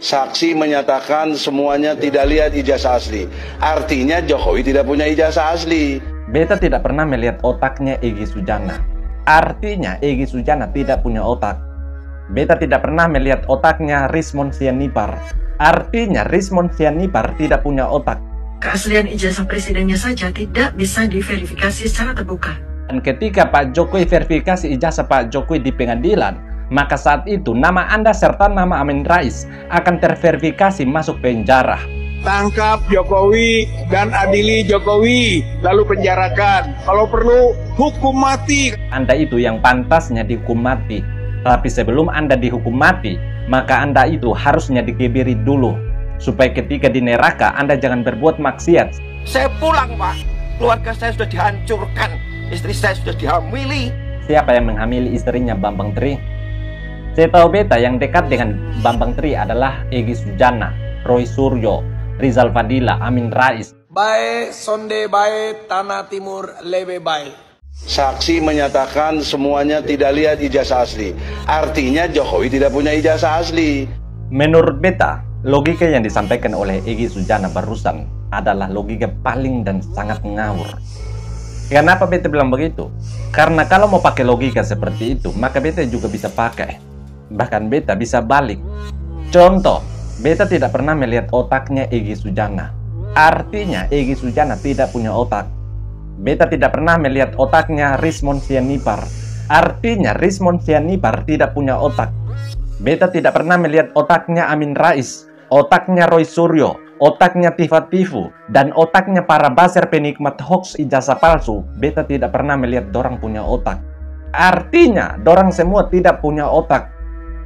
Saksi menyatakan semuanya tidak lihat ijazah asli. Artinya Jokowi tidak punya ijazah asli. Beta tidak pernah melihat otaknya Egy Sujana. Artinya Egy Sujana tidak punya otak. Beta tidak pernah melihat otaknya Rismond Sianipar. Artinya Rismond Sianipar tidak punya otak. Keaslian ijazah presidennya saja tidak bisa diverifikasi secara terbuka. Dan ketika Pak Jokowi verifikasi ijazah Pak Jokowi di pengadilan, maka saat itu nama Anda serta nama Amin Rais akan terverifikasi masuk penjara. Tangkap Jokowi dan adili Jokowi, lalu penjarakan. Kalau perlu, hukum mati. Anda itu yang pantasnya dihukum mati. Tapi sebelum Anda dihukum mati, maka Anda itu harusnya dikebiri dulu. Supaya ketika di neraka, Anda jangan berbuat maksiat. Saya pulang, Pak. Keluarga saya sudah dihancurkan. Istri saya sudah dihamili. Siapa yang menghamili istrinya Bambang Tri? Saya tahu beta yang dekat dengan Bambang Tri adalah Egy Sujana, Roy Suryo, Rizal Fadila, Amin Rais. Baik, sonde baik, tanah timur lebih baik. Saksi menyatakan semuanya tidak lihat ijazah asli. Artinya Jokowi tidak punya ijazah asli. Menurut beta, logika yang disampaikan oleh Egy Sujana barusan adalah logika paling dan sangat ngawur. Kenapa beta bilang begitu? Karena kalau mau pakai logika seperti itu, maka beta juga bisa pakai. Bahkan beta bisa balik. Contoh, beta tidak pernah melihat otaknya Egy Sujana. Artinya Egy Sujana tidak punya otak. Beta tidak pernah melihat otaknya Rismond Sianipar. Artinya Rismond Sianipar tidak punya otak. Beta tidak pernah melihat otaknya Amin Rais, otaknya Roy Suryo, otaknya Tifa Tifu, dan otaknya para buzzer penikmat hoax ijazah palsu. Beta tidak pernah melihat dorang punya otak. Artinya dorang semua tidak punya otak.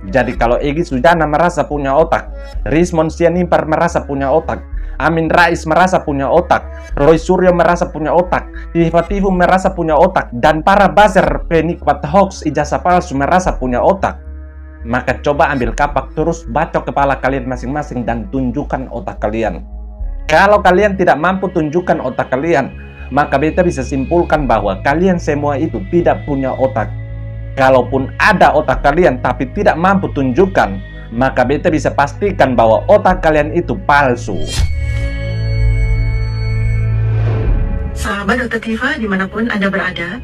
Jadi kalau Egy Sujana merasa punya otak, Rismond Sianipar merasa punya otak, Amin Rais merasa punya otak, Roy Suryo merasa punya otak, Tifa Tifu merasa punya otak, dan para buzzer penikmat hoax ijazah palsu merasa punya otak, maka coba ambil kapak terus bacok kepala kalian masing-masing dan tunjukkan otak kalian. Kalau kalian tidak mampu tunjukkan otak kalian, maka beta bisa simpulkan bahwa kalian semua itu tidak punya otak. Kalaupun ada otak kalian tapi tidak mampu tunjukkan, maka beta bisa pastikan bahwa otak kalian itu palsu. Sahabat Dr. Tifa, dimanapun Anda berada,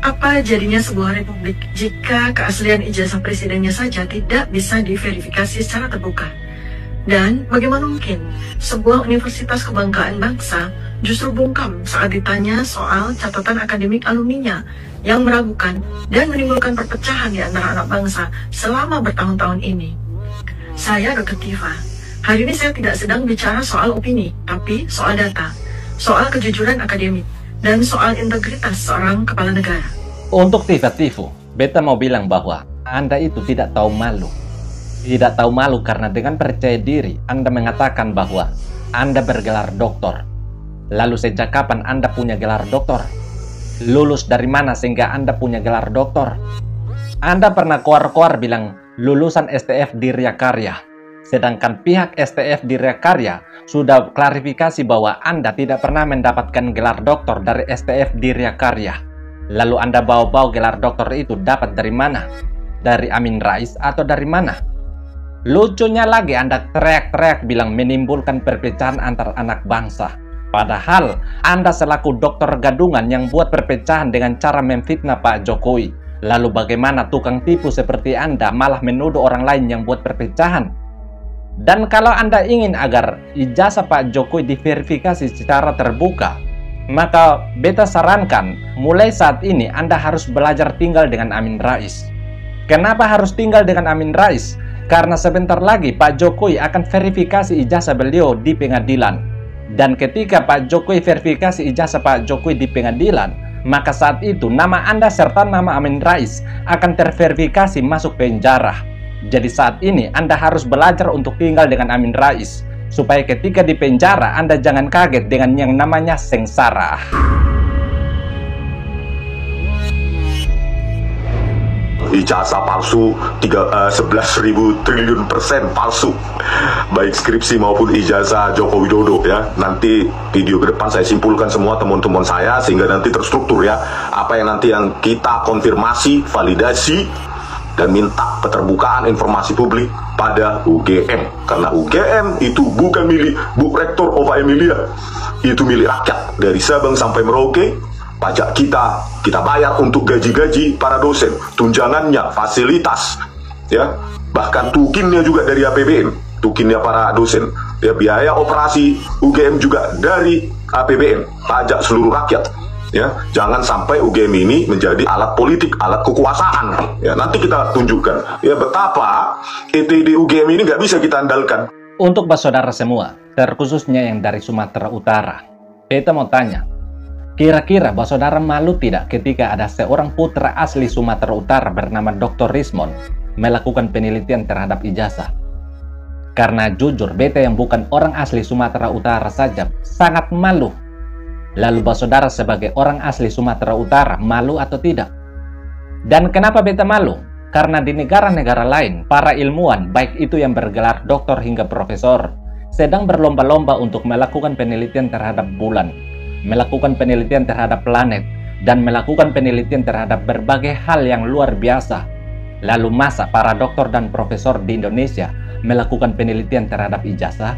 apa jadinya sebuah republik jika keaslian ijazah presidennya saja tidak bisa diverifikasi secara terbuka? Dan bagaimana mungkin sebuah universitas kebanggaan bangsa justru bungkam saat ditanya soal catatan akademik alumninya yang meragukan dan menimbulkan perpecahan di antara anak bangsa selama bertahun-tahun ini? Saya Dr. Tifa. Hari ini saya tidak sedang bicara soal opini, tapi soal data, soal kejujuran akademik, dan soal integritas seorang kepala negara. Untuk Tifa Tifu, beta mau bilang bahwa Anda itu tidak tahu malu. Tidak tahu malu karena dengan percaya diri Anda mengatakan bahwa Anda bergelar doktor. Lalu sejak kapan Anda punya gelar doktor? Lulus dari mana sehingga Anda punya gelar doktor? Anda pernah keluar-keluar bilang lulusan STF Dirya Karya. Sedangkan pihak STF Dirya Karya sudah klarifikasi bahwa Anda tidak pernah mendapatkan gelar doktor dari STF Dirya Karya. Lalu Anda bawa-bawa gelar doktor itu dapat dari mana? Dari Amin Rais atau dari mana? Lucunya lagi Anda teriak-teriak bilang menimbulkan perpecahan antar anak bangsa. Padahal Anda selaku dokter gadungan yang buat perpecahan dengan cara memfitnah Pak Jokowi. Lalu bagaimana tukang tipu seperti Anda malah menuduh orang lain yang buat perpecahan? Dan kalau Anda ingin agar ijazah Pak Jokowi diverifikasi secara terbuka, maka beta sarankan mulai saat ini Anda harus belajar tinggal dengan Amin Rais. Kenapa harus tinggal dengan Amin Rais? Karena sebentar lagi Pak Jokowi akan verifikasi ijazah beliau di pengadilan. Dan ketika Pak Jokowi verifikasi ijazah Pak Jokowi di pengadilan, maka saat itu nama Anda serta nama Amin Rais akan terverifikasi masuk penjara. Jadi saat ini Anda harus belajar untuk tinggal dengan Amin Rais, supaya ketika di penjara Anda jangan kaget dengan yang namanya sengsara. Ijazah palsu 11.000 triliun % palsu, baik skripsi maupun ijazah Joko Widodo ya. Nanti video ke depan saya simpulkan semua teman-teman saya sehingga nanti terstruktur ya apa yang nanti yang kita konfirmasi, validasi dan minta keterbukaan informasi publik pada UGM. Karena UGM itu bukan milik Bu Rektor Ova Emilia, itu milik rakyat. Dari Sabang sampai Merauke, pajak kita bayar untuk gaji-gaji para dosen, tunjangannya, fasilitas, ya, bahkan tukinnya juga dari APBN, tukinnya para dosen, ya, biaya operasi UGM juga dari APBN, pajak seluruh rakyat. Ya, jangan sampai UGM ini menjadi alat politik, alat kekuasaan. Ya, nanti kita tunjukkan ya betapa ETD UGM ini nggak bisa kita andalkan. Untuk saudara semua, terkhususnya yang dari Sumatera Utara, beta mau tanya, kira-kira saudara malu tidak ketika ada seorang putra asli Sumatera Utara bernama Dr. Rismond melakukan penelitian terhadap ijazah? Karena jujur, beta yang bukan orang asli Sumatera Utara saja sangat malu. Lalu saudara sebagai orang asli Sumatera Utara malu atau tidak? Dan kenapa beta malu? Karena di negara-negara lain, para ilmuwan, baik itu yang bergelar doktor hingga profesor, sedang berlomba-lomba untuk melakukan penelitian terhadap bulan, melakukan penelitian terhadap planet, dan melakukan penelitian terhadap berbagai hal yang luar biasa. Lalu masa para doktor dan profesor di Indonesia melakukan penelitian terhadap ijazah?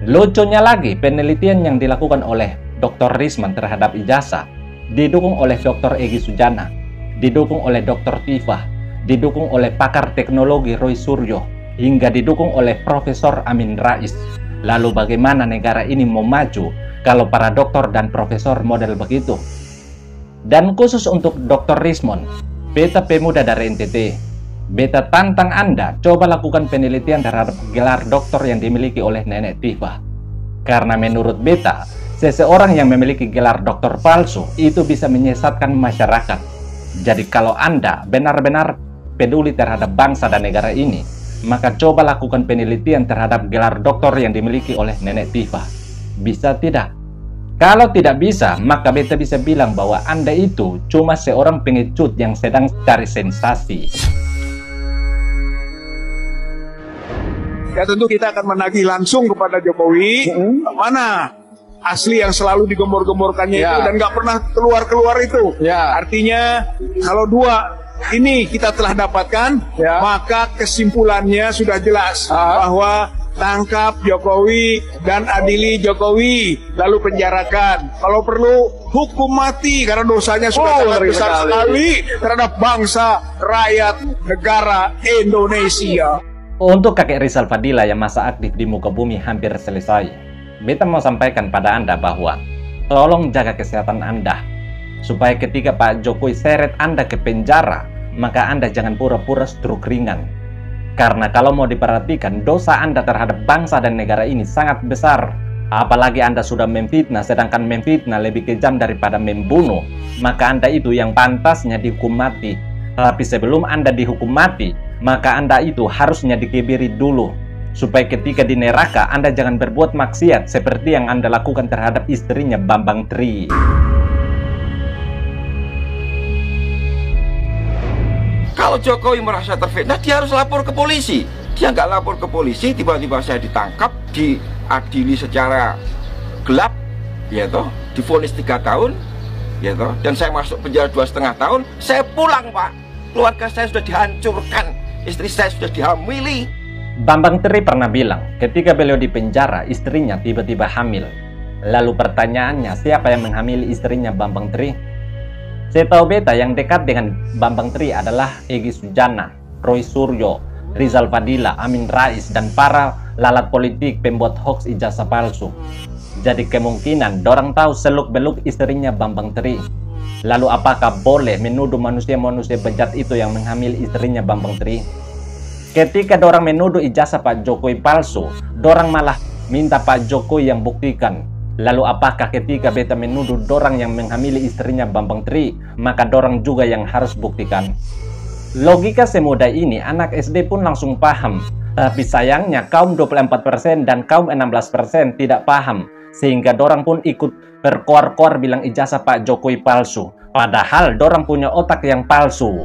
Lucunya lagi, penelitian yang dilakukan oleh Dr. Rismond terhadap ijazah didukung oleh Dr. Egy Sujana, didukung oleh Dr. Tifa, didukung oleh pakar teknologi Roy Suryo, hingga didukung oleh Profesor Amin Rais. Lalu bagaimana negara ini mau maju kalau para doktor dan profesor model begitu? Dan khusus untuk Dr. Rismond, beta pemuda dari NTT, beta tantang Anda coba lakukan penelitian terhadap gelar doktor yang dimiliki oleh Nenek Tifa. Karena menurut beta, seseorang yang memiliki gelar doktor palsu itu bisa menyesatkan masyarakat. Jadi kalau Anda benar-benar peduli terhadap bangsa dan negara ini, maka coba lakukan penelitian terhadap gelar doktor yang dimiliki oleh Nenek Tifa. Bisa tidak? Kalau tidak bisa, maka beta bisa bilang bahwa Anda itu cuma seorang pengecut yang sedang cari sensasi. Ya tentu kita akan menagih langsung kepada Jokowi, mana asli yang selalu digembor-gemborkannya itu dan nggak pernah keluar-keluar itu. Artinya kalau dua ini kita telah dapatkan, maka kesimpulannya sudah jelas bahwa tangkap Jokowi dan adili Jokowi, lalu penjarakan. Kalau perlu hukum mati karena dosanya sudah sangat besar sekali terhadap bangsa, rakyat, negara Indonesia. Untuk kakek Rizal Fadila yang masa aktif di muka bumi hampir selesai, beta mau sampaikan pada Anda bahwa tolong jaga kesehatan Anda, supaya ketika Pak Jokowi seret Anda ke penjara, maka Anda jangan pura-pura stroke ringan. Karena kalau mau diperhatikan, dosa Anda terhadap bangsa dan negara ini sangat besar. Apalagi Anda sudah memfitnah, sedangkan memfitnah lebih kejam daripada membunuh, maka Anda itu yang pantasnya dihukum mati. Tapi sebelum Anda dihukum mati, maka Anda itu harusnya dikebiri dulu, supaya ketika di neraka Anda jangan berbuat maksiat seperti yang Anda lakukan terhadap istrinya Bambang Tri. Kalau Jokowi merasa terfitnah, dia harus lapor ke polisi. Dia nggak lapor ke polisi, tiba-tiba saya ditangkap, diadili secara gelap, ya toh, divonis 3 tahun, ya toh, dan saya masuk penjara 2,5 tahun. Saya pulang, Pak. Keluarga saya sudah dihancurkan, istri saya sudah dihamili. Bambang Tri pernah bilang, ketika beliau di penjara, istrinya tiba-tiba hamil. Lalu pertanyaannya, siapa yang menghamili istrinya Bambang Tri? Setahu beta, yang dekat dengan Bambang Tri adalah Egy Sujana, Roy Suryo, Rizal Fadila, Amin Rais, dan para lalat politik pembuat hoax ijazah palsu. Jadi kemungkinan dorang tahu seluk-beluk istrinya Bambang Tri. Lalu apakah boleh menuduh manusia-manusia bejat itu yang menghamili istrinya Bambang Tri? Ketika dorang menuduh ijazah Pak Jokowi palsu, dorang malah minta Pak Jokowi yang buktikan. Lalu apakah ketika beta menuduh dorang yang menghamili istrinya Bambang Tri, maka dorang juga yang harus buktikan? Logika semudah ini anak SD pun langsung paham. Tapi sayangnya kaum 24% dan kaum 16% tidak paham, sehingga dorang pun ikut berkoar-koar bilang ijazah Pak Jokowi palsu. Padahal dorang punya otak yang palsu.